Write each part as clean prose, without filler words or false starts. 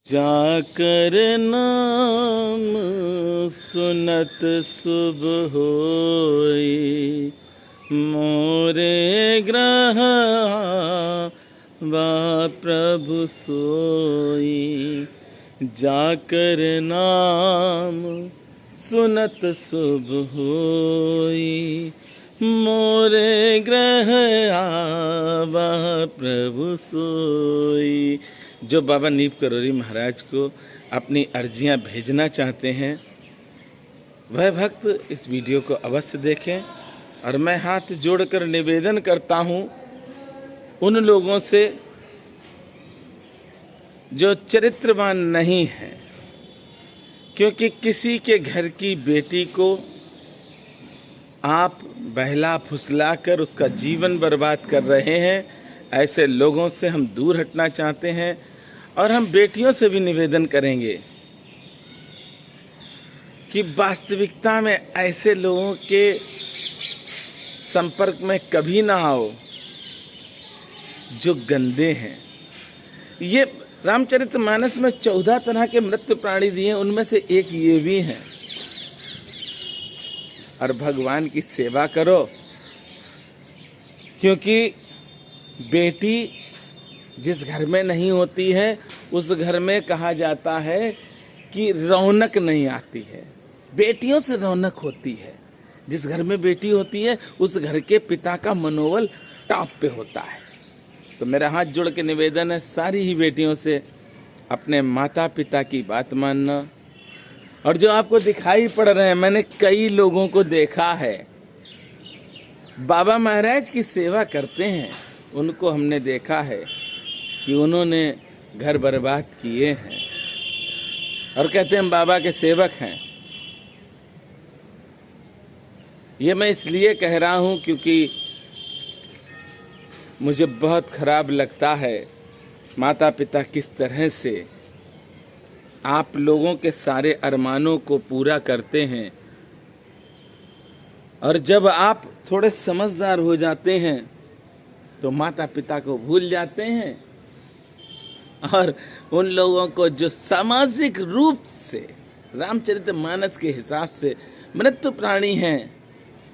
जाकर नाम सुनत शुभ होई, मोरे ग्रह वा प्रभु सोई। जाकर नाम सुनत शुभ होई, मोरे ग्रह आवा प्रभु सोई। जो बाबा नीप करोरी महाराज को अपनी अर्जियां भेजना चाहते हैं वह भक्त इस वीडियो को अवश्य देखें। और मैं हाथ जोड़कर निवेदन करता हूं उन लोगों से जो चरित्रवान नहीं है, क्योंकि किसी के घर की बेटी को आप बहला फुसला कर उसका जीवन बर्बाद कर रहे हैं। ऐसे लोगों से हम दूर हटना चाहते हैं और हम बेटियों से भी निवेदन करेंगे कि वास्तविकता में ऐसे लोगों के संपर्क में कभी ना आओ जो गंदे हैं। ये रामचरितमानस में 14 तरह के मृत्यु प्राणी दिए, उनमें से एक ये भी हैं। और भगवान की सेवा करो, क्योंकि बेटी जिस घर में नहीं होती है उस घर में कहा जाता है कि रौनक नहीं आती है। बेटियों से रौनक होती है। जिस घर में बेटी होती है उस घर के पिता का मनोबल टॉप पे होता है। तो मेरा हाथ जोड़ के निवेदन है सारी ही बेटियों से, अपने माता पिता की बात मानना। और जो आपको दिखाई पड़ रहे हैं, मैंने कई लोगों को देखा है बाबा महाराज की सेवा करते हैं, उनको हमने देखा है कि उन्होंने घर बर्बाद किए हैं और कहते हैं हम बाबा के सेवक हैं। ये मैं इसलिए कह रहा हूं क्योंकि मुझे बहुत खराब लगता है माता पिता किस तरह से आप लोगों के सारे अरमानों को पूरा करते हैं, और जब आप थोड़े समझदार हो जाते हैं तो माता पिता को भूल जाते हैं और उन लोगों को जो सामाजिक रूप से रामचरितमानस के हिसाब से मृत्यु प्राणी हैं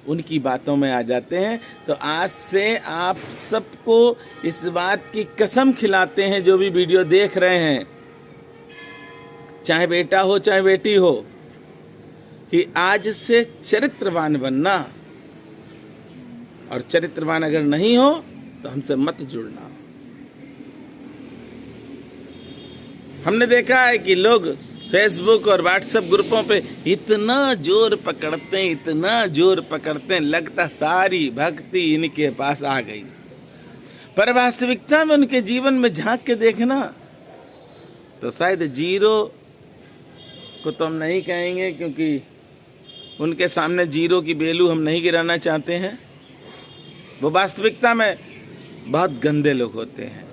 उनकी बातों में आ जाते हैं। तो आज से आप सबको इस बात की कसम खिलाते हैं, जो भी वीडियो देख रहे हैं, चाहे बेटा हो चाहे बेटी हो, कि आज से चरित्रवान बनना। और चरित्रवान अगर नहीं हो तो हमसे मत जुड़ना। हमने देखा है कि लोग फेसबुक और व्हाट्सएप ग्रुपों पे इतना जोर पकड़ते हैं, लगता सारी भक्ति इनके पास आ गई। पर वास्तविकता में उनके जीवन में झांक के देखना तो शायद जीरो को तो हम नहीं कहेंगे, क्योंकि उनके सामने जीरो की बेलू हम नहीं गिराना चाहते हैं। वो वास्तविकता में बहुत गंदे लोग होते हैं।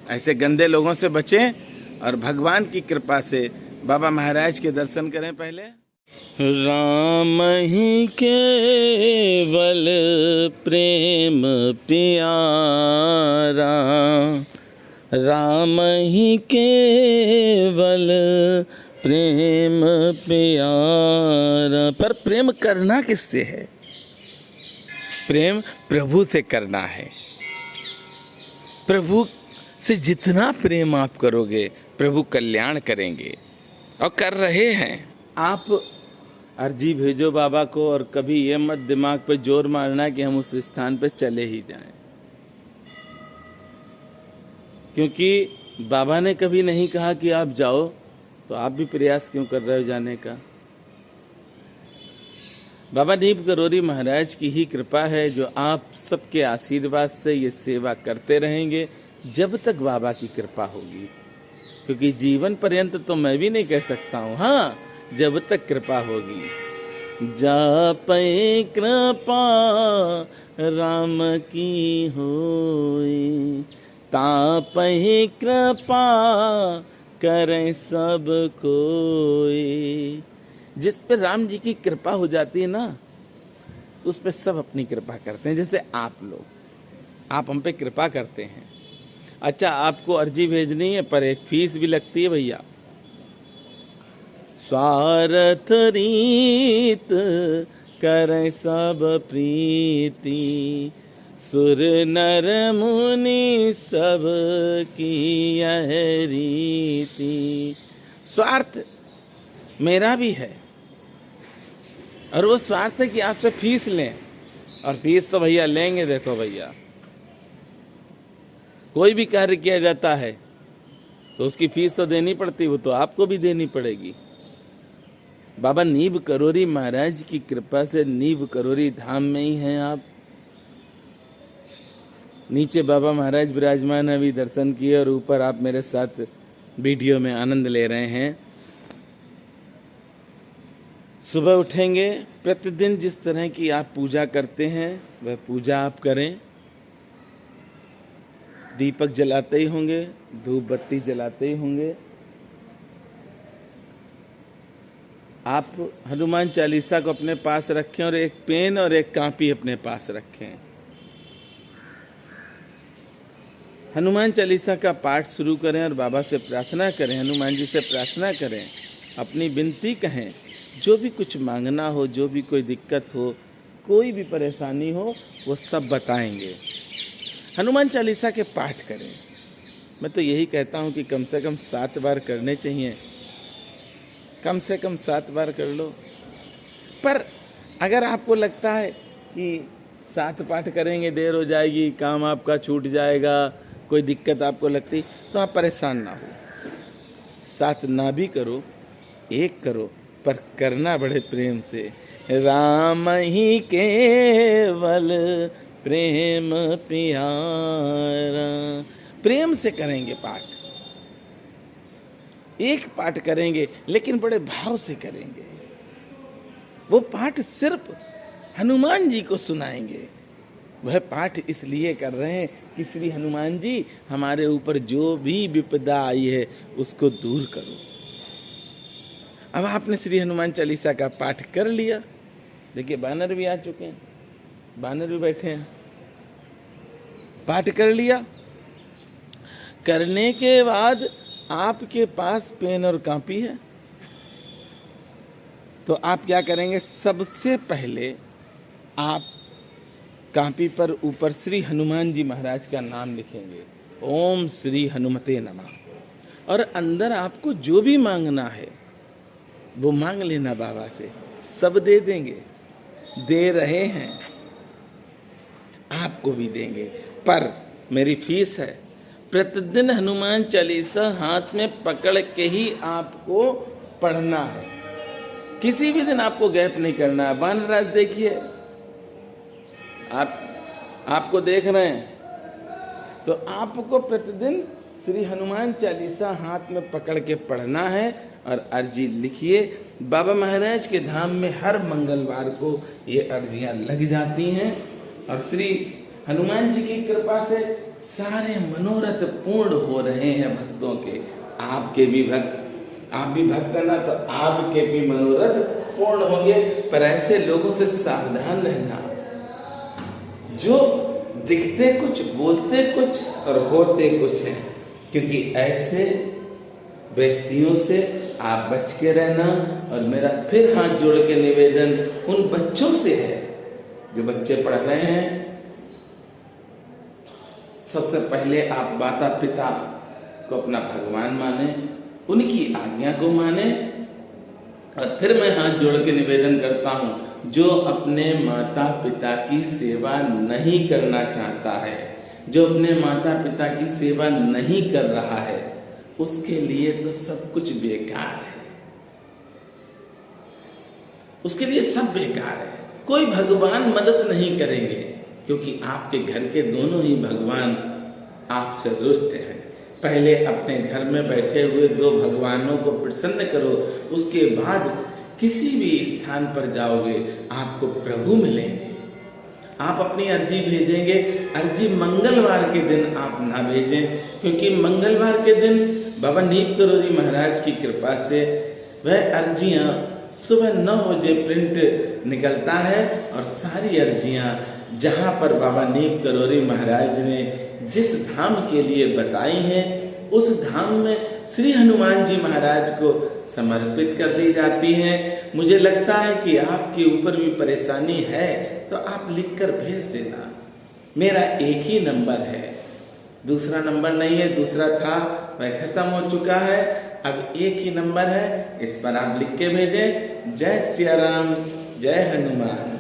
ऐसे गंदे लोगों से बचें और भगवान की कृपा से बाबा महाराज के दर्शन करें। पहले राम ही केवल प्रेम प्यारा, राम ही केवल प्रेम प्यारा। पर प्रेम करना किससे है? प्रेम प्रभु से करना है। प्रभु से जितना प्रेम आप करोगे प्रभु कल्याण करेंगे, और कर रहे हैं। आप अर्जी भेजो बाबा को, और कभी ये मत दिमाग पे जोर मारना कि हम उस स्थान पे चले ही जाएं, क्योंकि बाबा ने कभी नहीं कहा कि आप जाओ, तो आप भी प्रयास क्यों कर रहे हो जाने का। बाबा नीप करोरी महाराज की ही कृपा है जो आप सबके आशीर्वाद से ये सेवा करते रहेंगे जब तक बाबा की कृपा होगी। क्योंकि जीवन पर्यंत तो मैं भी नहीं कह सकता हूँ, हाँ, जब तक कृपा होगी। जापै कृपा राम की होई, तापै कृपा करें सब कोई। जिस पे राम जी की कृपा हो जाती है ना, उस पे सब अपनी कृपा करते हैं। जैसे आप लोग, आप हम पे कृपा करते हैं। अच्छा, आपको अर्जी भेजनी है पर एक फीस भी लगती है भैया। स्वार्थ रीत करें सब प्रीति, सुर नर मुनि सब की यह रीति। स्वार्थ मेरा भी है, और वो स्वार्थ है कि आपसे फीस लें, और फीस तो भैया लेंगे। देखो भैया, कोई भी कार्य किया जाता है तो उसकी फीस तो देनी पड़ती, वो तो आपको भी देनी पड़ेगी। बाबा नीब करोरी महाराज की कृपा से नीब करोरी धाम में ही हैं आप। नीचे बाबा महाराज विराजमान है, अभी दर्शन किए, और ऊपर आप मेरे साथ वीडियो में आनंद ले रहे हैं। सुबह उठेंगे, प्रतिदिन जिस तरह की आप पूजा करते हैं वह पूजा आप करें। दीपक जलाते ही होंगे, धूप बत्ती जलाते ही होंगे। आप हनुमान चालीसा को अपने पास रखें, और एक पेन और एक कॉपी अपने पास रखें। हनुमान चालीसा का पाठ शुरू करें और बाबा से प्रार्थना करें, हनुमान जी से प्रार्थना करें, अपनी विनती कहें। जो भी कुछ मांगना हो, जो भी कोई दिक्कत हो, कोई भी परेशानी हो, वो सब बताएंगे। हनुमान चालीसा के पाठ करें। मैं तो यही कहता हूँ कि कम से कम 7 बार करने चाहिए, कम से कम 7 बार कर लो। पर अगर आपको लगता है कि 7 पाठ करेंगे देर हो जाएगी, काम आपका छूट जाएगा, कोई दिक्कत आपको लगती, तो आप परेशान ना हो। 7 ना भी करो, 1 करो, पर करना बड़े प्रेम से। राम ही केवल प्रेम प्यारा, प्रेम से करेंगे पाठ। 1 पाठ करेंगे, लेकिन बड़े भाव से करेंगे। वो पाठ सिर्फ हनुमान जी को सुनाएंगे। वह पाठ इसलिए कर रहे हैं कि श्री हनुमान जी हमारे ऊपर जो भी विपदा आई है उसको दूर करो। अब आपने श्री हनुमान चालीसा का पाठ कर लिया। देखिए, बानर भी आ चुके हैं, बानर भी बैठे हैं। पाठ कर लिया, करने के बाद आपके पास पेन और कॉपी है, तो आप क्या करेंगे? सबसे पहले आप कॉपी पर ऊपर श्री हनुमान जी महाराज का नाम लिखेंगे, ओम श्री हनुमते नमः। और अंदर आपको जो भी मांगना है वो मांग लेना बाबा से, सब दे देंगे, दे रहे हैं, आपको भी देंगे। पर मेरी फीस है, प्रतिदिन हनुमान चालीसा हाथ में पकड़ के ही आपको पढ़ना है। किसी भी दिन आपको गैप नहीं करना है। बानराज देखिए, आपको देख रहे हैं, तो आपको प्रतिदिन श्री हनुमान चालीसा हाथ में पकड़ के पढ़ना है। और अर्जी लिखिए। बाबा महाराज के धाम में हर मंगलवार को ये अर्जियां लग जाती हैं, और श्री हनुमान जी की कृपा से सारे मनोरथ पूर्ण हो रहे हैं भक्तों के। आपके भी आप भी भक्त है ना, तो आपके भी मनोरथ पूर्ण होंगे। पर ऐसे लोगों से सावधान रहना जो दिखते कुछ, बोलते कुछ और होते कुछ हैं, क्योंकि ऐसे व्यक्तियों से आप बच के रहना। और मेरा फिर हाथ जोड़ के निवेदन उन बच्चों से है जो बच्चे पढ़ रहे हैं। सबसे पहले आप माता पिता को अपना भगवान माने, उनकी आज्ञा को माने। और फिर मैं हाथ जोड़ के निवेदन करता हूँ, जो अपने माता पिता की सेवा नहीं करना चाहता है, जो अपने माता पिता की सेवा नहीं कर रहा है, उसके लिए तो सब कुछ बेकार है। उसके लिए सब बेकार है। कोई भगवान मदद नहीं करेंगे, क्योंकि आपके घर के दोनों ही भगवान आपसे रुष्ट हैं। पहले अपने घर में बैठे हुए 2 भगवानों को प्रसन्न करो, उसके बाद किसी भी स्थान पर जाओगे आपको प्रभु मिलेंगे। आप अपनी अर्जी भेजेंगे, अर्जी मंगलवार के दिन आप ना भेजें, क्योंकि मंगलवार के दिन बाबा नीब करोरी महाराज की कृपा से वह अर्जियां सुबह 9 बजे प्रिंट निकलता है। और सारी अर्जियां जहां पर बाबा नीब करोरी महाराज ने जिस धाम के लिए बताई हैं, उस धाम में श्री हनुमान जी महाराज को समर्पित कर दी जाती है। मुझे लगता है कि आपके ऊपर भी परेशानी है तो आप लिखकर भेज देना। मेरा एक ही नंबर है, दूसरा नंबर नहीं है, दूसरा था वह खत्म हो चुका है, अब एक ही नंबर है, इस पर आप लिख के भेजें। जय सिया राम, जय हनुमान।